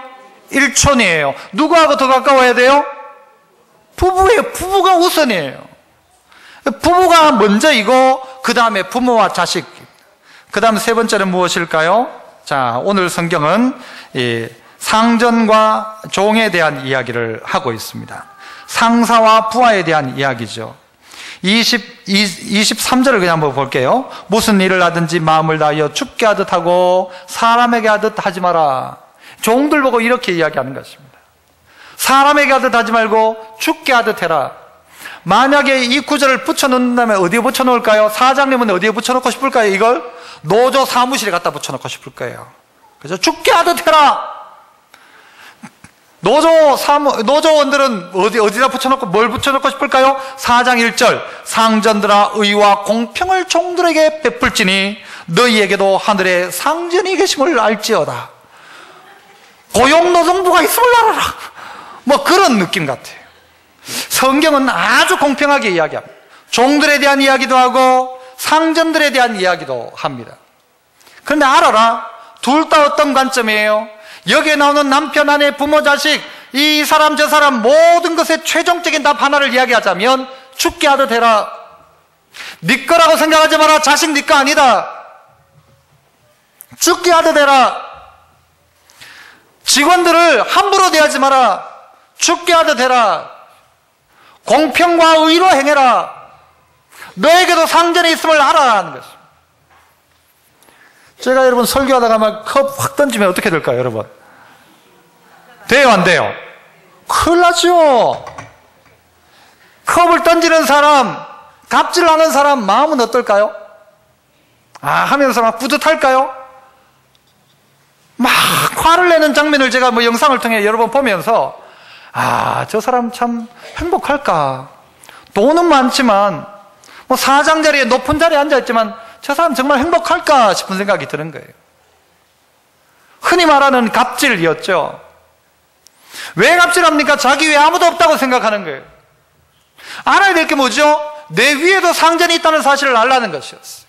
1촌이에요. 누구하고 더 가까워야 돼요? 부부예요. 부부가 우선이에요. 부부가 먼저이고 그 다음에 부모와 자식, 그 다음 세 번째는 무엇일까요? 자, 오늘 성경은 상전과 종에 대한 이야기를 하고 있습니다. 상사와 부하에 대한 이야기죠. 23절을 그냥 한번 볼게요. 무슨 일을 하든지 마음을 다하여 죽게 하듯 하고 사람에게 하듯 하지 마라. 종들 보고 이렇게 이야기하는 것입니다. 사람에게 하듯 하지 말고 죽게 하듯 해라. 만약에 이 구절을 붙여놓는다면 어디에 붙여놓을까요? 사장님은 어디에 붙여놓고 싶을까요? 이걸 노조 사무실에 갖다 붙여놓고 싶을 거예요. 그래서 죽게 하듯 해라. 노조원들은 어디다 붙여놓고 뭘 붙여놓고 싶을까요? 4장 1절 상전들아 의와 공평을 종들에게 베풀지니 너희에게도 하늘에 상전이 계심을 알지어다. 고용노동부가 있음을 알아라. 뭐 그런 느낌 같아요. 성경은 아주 공평하게 이야기합니다. 종들에 대한 이야기도 하고 상전들에 대한 이야기도 합니다. 그런데 알아라, 둘 다 어떤 관점이에요? 여기에 나오는 남편, 아내, 부모, 자식, 이 사람 저 사람 모든 것의 최종적인 답 하나를 이야기하자면 죽게 하듯 해라. 네 거라고 생각하지 마라. 자식 네 거 아니다. 죽게 하듯 해라. 직원들을 함부로 대하지 마라. 죽게 하듯 해라. 공평과 의로 행해라. 너에게도 상전이 있음을 알아 하는 것입니다. 제가 여러분 설교하다가 막 컵 확 던지면 어떻게 될까요, 여러분? 돼요, 안 돼요? 큰일 나죠. 컵을 던지는 사람, 갑질하는 사람 마음은 어떨까요? 하면서 막 뿌듯할까요? 막 화를 내는 장면을 제가 뭐 영상을 통해 여러 번 보면서 저 사람 참 행복할까? 돈은 많지만 뭐 사장 자리에 높은 자리에 앉아있지만 저 사람 정말 행복할까 싶은 생각이 드는 거예요. 흔히 말하는 갑질이었죠. 왜 갑질합니까? 자기 외에 아무도 없다고 생각하는 거예요. 알아야 될 게 뭐죠? 내 위에도 상전이 있다는 사실을 알라는 것이었어요.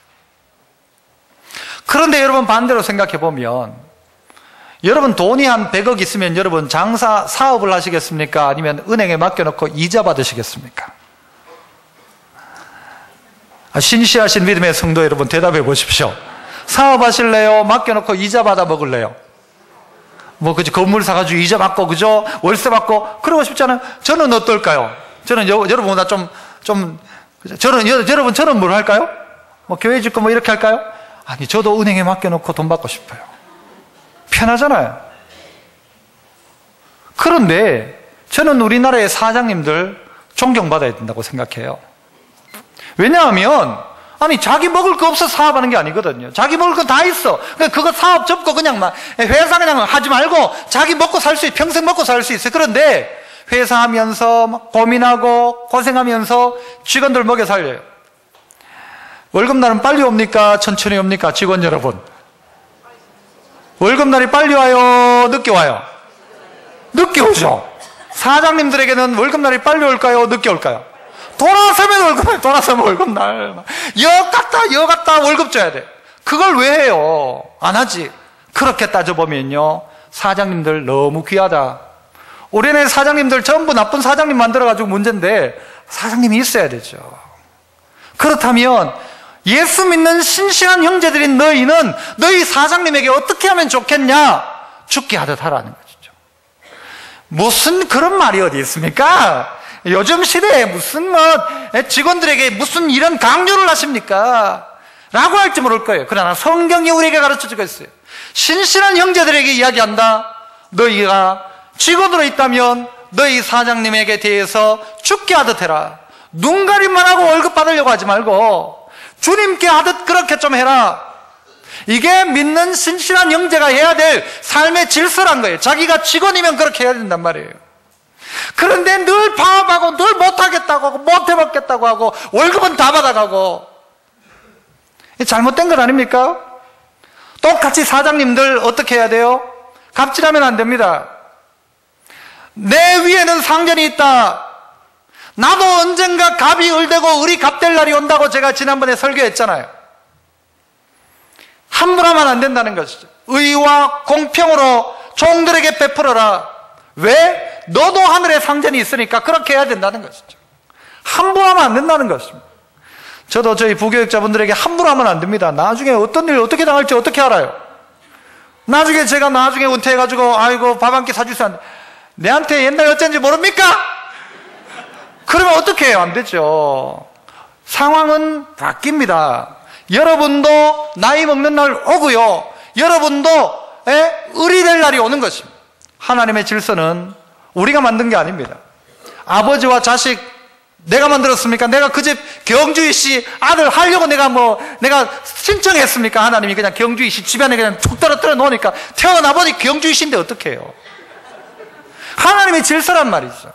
그런데 여러분 반대로 생각해 보면, 여러분 돈이 한 100억 있으면 여러분 장사 사업을 하시겠습니까? 아니면 은행에 맡겨놓고 이자 받으시겠습니까? 신시하신 믿음의 성도 여러분 대답해 보십시오. 사업하실래요? 맡겨놓고 이자 받아 먹을래요? 뭐 그죠, 건물 사가지고 이자 받고 그죠, 월세 받고 그러고 싶잖아요. 저는 어떨까요? 저는 여러분보다 저는 뭘 할까요? 뭐 교회 짓고 뭐 이렇게 할까요? 아니, 저도 은행에 맡겨놓고 돈 받고 싶어요. 편하잖아요. 그런데 저는 우리나라의 사장님들 존경받아야 된다고 생각해요. 왜냐하면 자기 먹을 거 없어 사업하는 게 아니거든요. 자기 먹을 거 다 있어. 그거 사업 접고 그냥 막 회사 그냥 하지 말고 자기 먹고 살 수 있어. 평생 먹고 살 수 있어요. 그런데 회사 하면서 막 고민하고 고생하면서 직원들 먹여 살려요. 월급날은 빨리 옵니까? 천천히 옵니까? 직원 여러분, 월급날이 빨리 와요? 늦게 와요? 늦게 오죠. 사장님들에게는 월급날이 빨리 올까요? 늦게 올까요? 돌아서면 월급날. 여 갔다 월급 줘야 돼. 그걸 왜 해요? 안 하지. 그렇게 따져보면요, 사장님들 너무 귀하다. 올해는 사장님들 전부 나쁜 사장님 만들어가지고 문제인데 사장님이 있어야 되죠. 그렇다면 예수 믿는 신실한 형제들인 너희는 너희 사장님에게 어떻게 하면 좋겠냐? 죽게 하듯 하라는 것이죠. 무슨 그런 말이 어디 있습니까? 요즘 시대에 무슨 직원들에게 무슨 이런 강요를 하십니까? 라고 할지 모를 거예요. 그러나 성경이 우리에게 가르쳐주고 있어요. 신실한 형제들에게 이야기한다. 너희가 직원으로 있다면 너희 사장님에게 대해서 죽게 하듯 해라. 눈 가림만 하고 월급 받으려고 하지 말고 주님께 하듯 그렇게 좀 해라. 이게 믿는 신실한 형제가 해야 될 삶의 질서란 거예요. 자기가 직원이면 그렇게 해야 된단 말이에요. 그런데 늘 파업하고 늘 못하겠다고 하고 못해먹겠다고 하고 월급은 다 받아가고, 잘못된 건 아닙니까? 똑같이 사장님들 어떻게 해야 돼요? 갑질하면 안 됩니다. 내 위에는 상전이 있다. 나도 언젠가 갑이 을되고 을이 갑될 날이 온다고 제가 지난번에 설교했잖아요. 함부로 하면 안 된다는 것이죠. 의와 공평으로 종들에게 베풀어라. 왜? 너도 하늘에 상전이 있으니까 그렇게 해야 된다는 것이죠. 함부로 하면 안 된다는 것입니다. 저도 저희 부교육자분들에게 함부로 하면 안 됩니다. 나중에 어떤 일 어떻게 당할지 어떻게 알아요? 나중에 제가 은퇴해가지고 아이고 밥 한 끼 사주세요. 내한테 옛날에 어쩐지 모릅니까? 그러면 어떻게 해요? 안 되죠. 상황은 바뀝니다. 여러분도 나이 먹는 날 오고요. 여러분도 을이 될 날이 오는 것입니다. 하나님의 질서는 우리가 만든 게 아닙니다. 아버지와 자식 내가 만들었습니까? 내가 그 집 경주희 씨 아들 하려고 내가 신청했습니까? 하나님이 그냥 경주희 씨 집안에 그냥 툭 떨어뜨려 놓으니까 태어나보니 경주희 씨인데 어떻게 해요? 하나님의 질서란 말이죠.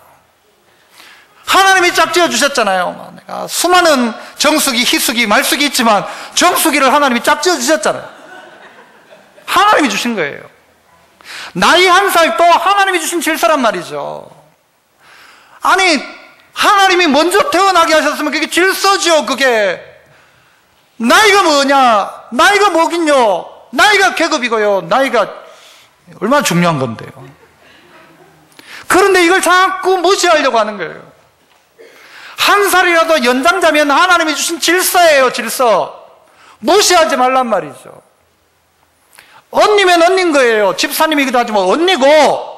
하나님이 짝지어 주셨잖아요. 내가 수많은 정수기, 희수기, 말수기 있지만 정수기를 하나님이 짝지어 주셨잖아요. 하나님이 주신 거예요. 나이 한 살도 하나님이 주신 질서란 말이죠. 아니 하나님이 먼저 태어나게 하셨으면 그게 질서죠. 그게 나이가 뭐냐, 나이가 뭐긴요, 나이가 계급이고요, 나이가 얼마나 중요한 건데요. 그런데 이걸 자꾸 무시하려고 하는 거예요. 한 살이라도 연장자면 하나님이 주신 질서예요. 질서 무시하지 말란 말이죠. 언니면 언니인 거예요. 집사님이기도 하지만 언니고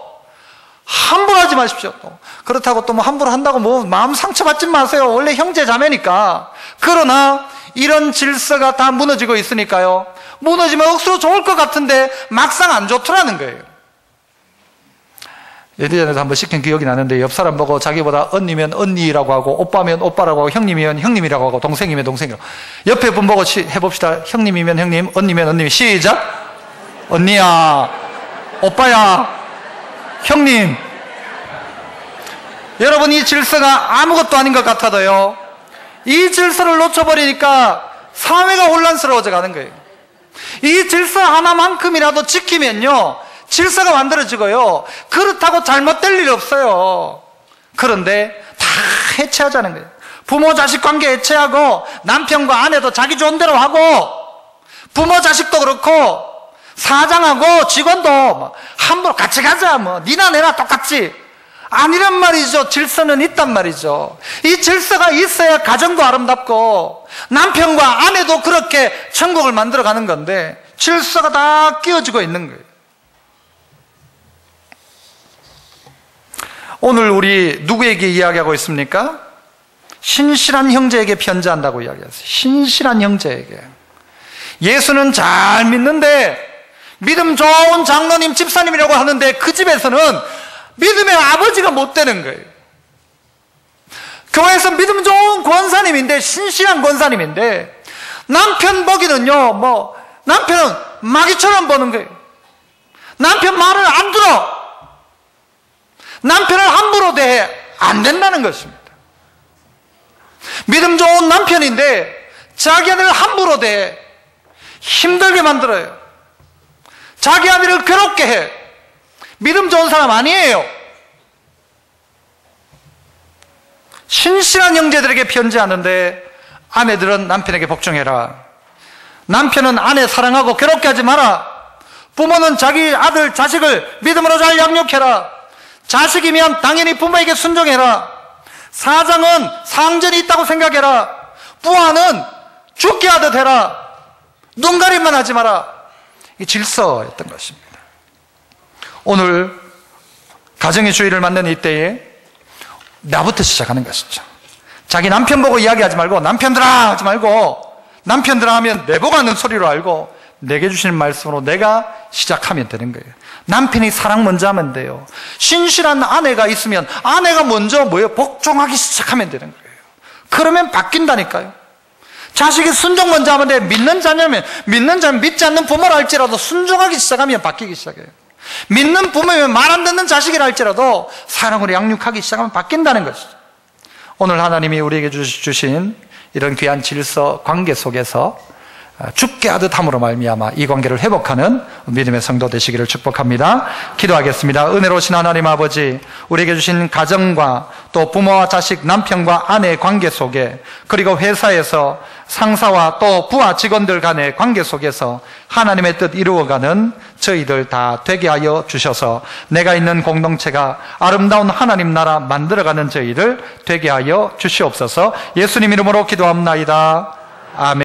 함부로 하지 마십시오. 또 그렇다고 또 뭐 함부로 한다고 뭐 마음 상처받지 마세요. 원래 형제 자매니까. 그러나 이런 질서가 다 무너지고 있으니까요, 무너지면 억수로 좋을 것 같은데 막상 안 좋더라는 거예요. 예전에도 한번 시킨 기억이 나는데 옆 사람 보고 자기보다 언니면 언니라고 하고 오빠면 오빠라고 하고 형님이면 형님이라고 하고 동생이면 동생이라고. 옆에 분 보고 해봅시다. 형님이면 형님, 언니면 언님. 시작. 언니야, 오빠야, 형님. 여러분, 이 질서가 아무것도 아닌 것 같아도요, 이 질서를 놓쳐버리니까 사회가 혼란스러워져 가는 거예요. 이 질서 하나만큼이라도 지키면요 질서가 만들어지고요, 그렇다고 잘못될 일 없어요. 그런데 다 해체하자는 거예요. 부모 자식 관계 해체하고, 남편과 아내도 자기 좋은 대로 하고, 부모 자식도 그렇고 사장하고 직원도 함부로 같이 가자, 니나 내나 똑같지, 아니란 말이죠. 질서는 있단 말이죠. 이 질서가 있어야 가정도 아름답고 남편과 아내도 그렇게 천국을 만들어가는 건데, 질서가 다 끼어지고 있는 거예요. 오늘 우리 누구에게 이야기하고 있습니까? 신실한 형제에게 편지한다고 이야기했어요. 신실한 형제에게. 예수는 잘 믿는데, 믿음 좋은 장로님, 집사님이라고 하는데 그 집에서는 믿음의 아버지가 못 되는 거예요. 교회에서 믿음 좋은 권사님인데, 신실한 권사님인데, 남편 보기는요, 남편은 마귀처럼 보는 거예요. 남편 말을 안 들어. 남편을 함부로 대해 안 된다는 것입니다. 믿음 좋은 남편인데 자기 아내를 함부로 대해 힘들게 만들어요. 자기 아내를 괴롭게 해. 믿음 좋은 사람 아니에요. 신실한 형제들에게 편지하는데, 아내들은 남편에게 복종해라. 남편은 아내 사랑하고 괴롭게 하지 마라. 부모는 자기 아들, 자식을 믿음으로 잘 양육해라. 자식이면 당연히 부모에게 순종해라. 사장은 상전이 있다고 생각해라. 부하는 죽게 하듯 해라. 눈가림만 하지 마라. 이 질서였던 것입니다. 오늘 가정의 주의를 만드는 이때에 나부터 시작하는 것이죠. 자기 남편 보고 이야기하지 말고, 남편들아 하지 말고, 남편들아 하면 내보고 하는 소리로 알고 내게 주시는 말씀으로 내가 시작하면 되는 거예요. 남편이 사랑 먼저 하면 돼요. 신실한 아내가 있으면 아내가 먼저 복종하기 시작하면 되는 거예요. 그러면 바뀐다니까요. 자식이 순종 먼저 하면 돼. 믿는 자녀면, 믿는 자는 믿지 않는 부모라 할지라도 순종하기 시작하면 바뀌기 시작해요. 믿는 부모면 말 안 듣는 자식이라 할지라도 사랑으로 양육하기 시작하면 바뀐다는 것이죠. 오늘 하나님이 우리에게 주신 이런 귀한 질서 관계 속에서 죽게 하듯 함으로 말미암아 이 관계를 회복하는 믿음의 성도 되시기를 축복합니다. 기도하겠습니다. 은혜로우신 하나님 아버지, 우리에게 주신 가정과 또 부모와 자식, 남편과 아내의 관계 속에, 그리고 회사에서 상사와 또 부하 직원들 간의 관계 속에서 하나님의 뜻 이루어가는 저희들 다 되게 하여 주셔서 내가 있는 공동체가 아름다운 하나님 나라 만들어가는 저희들 되게 하여 주시옵소서. 예수님 이름으로 기도합나이다. 아멘.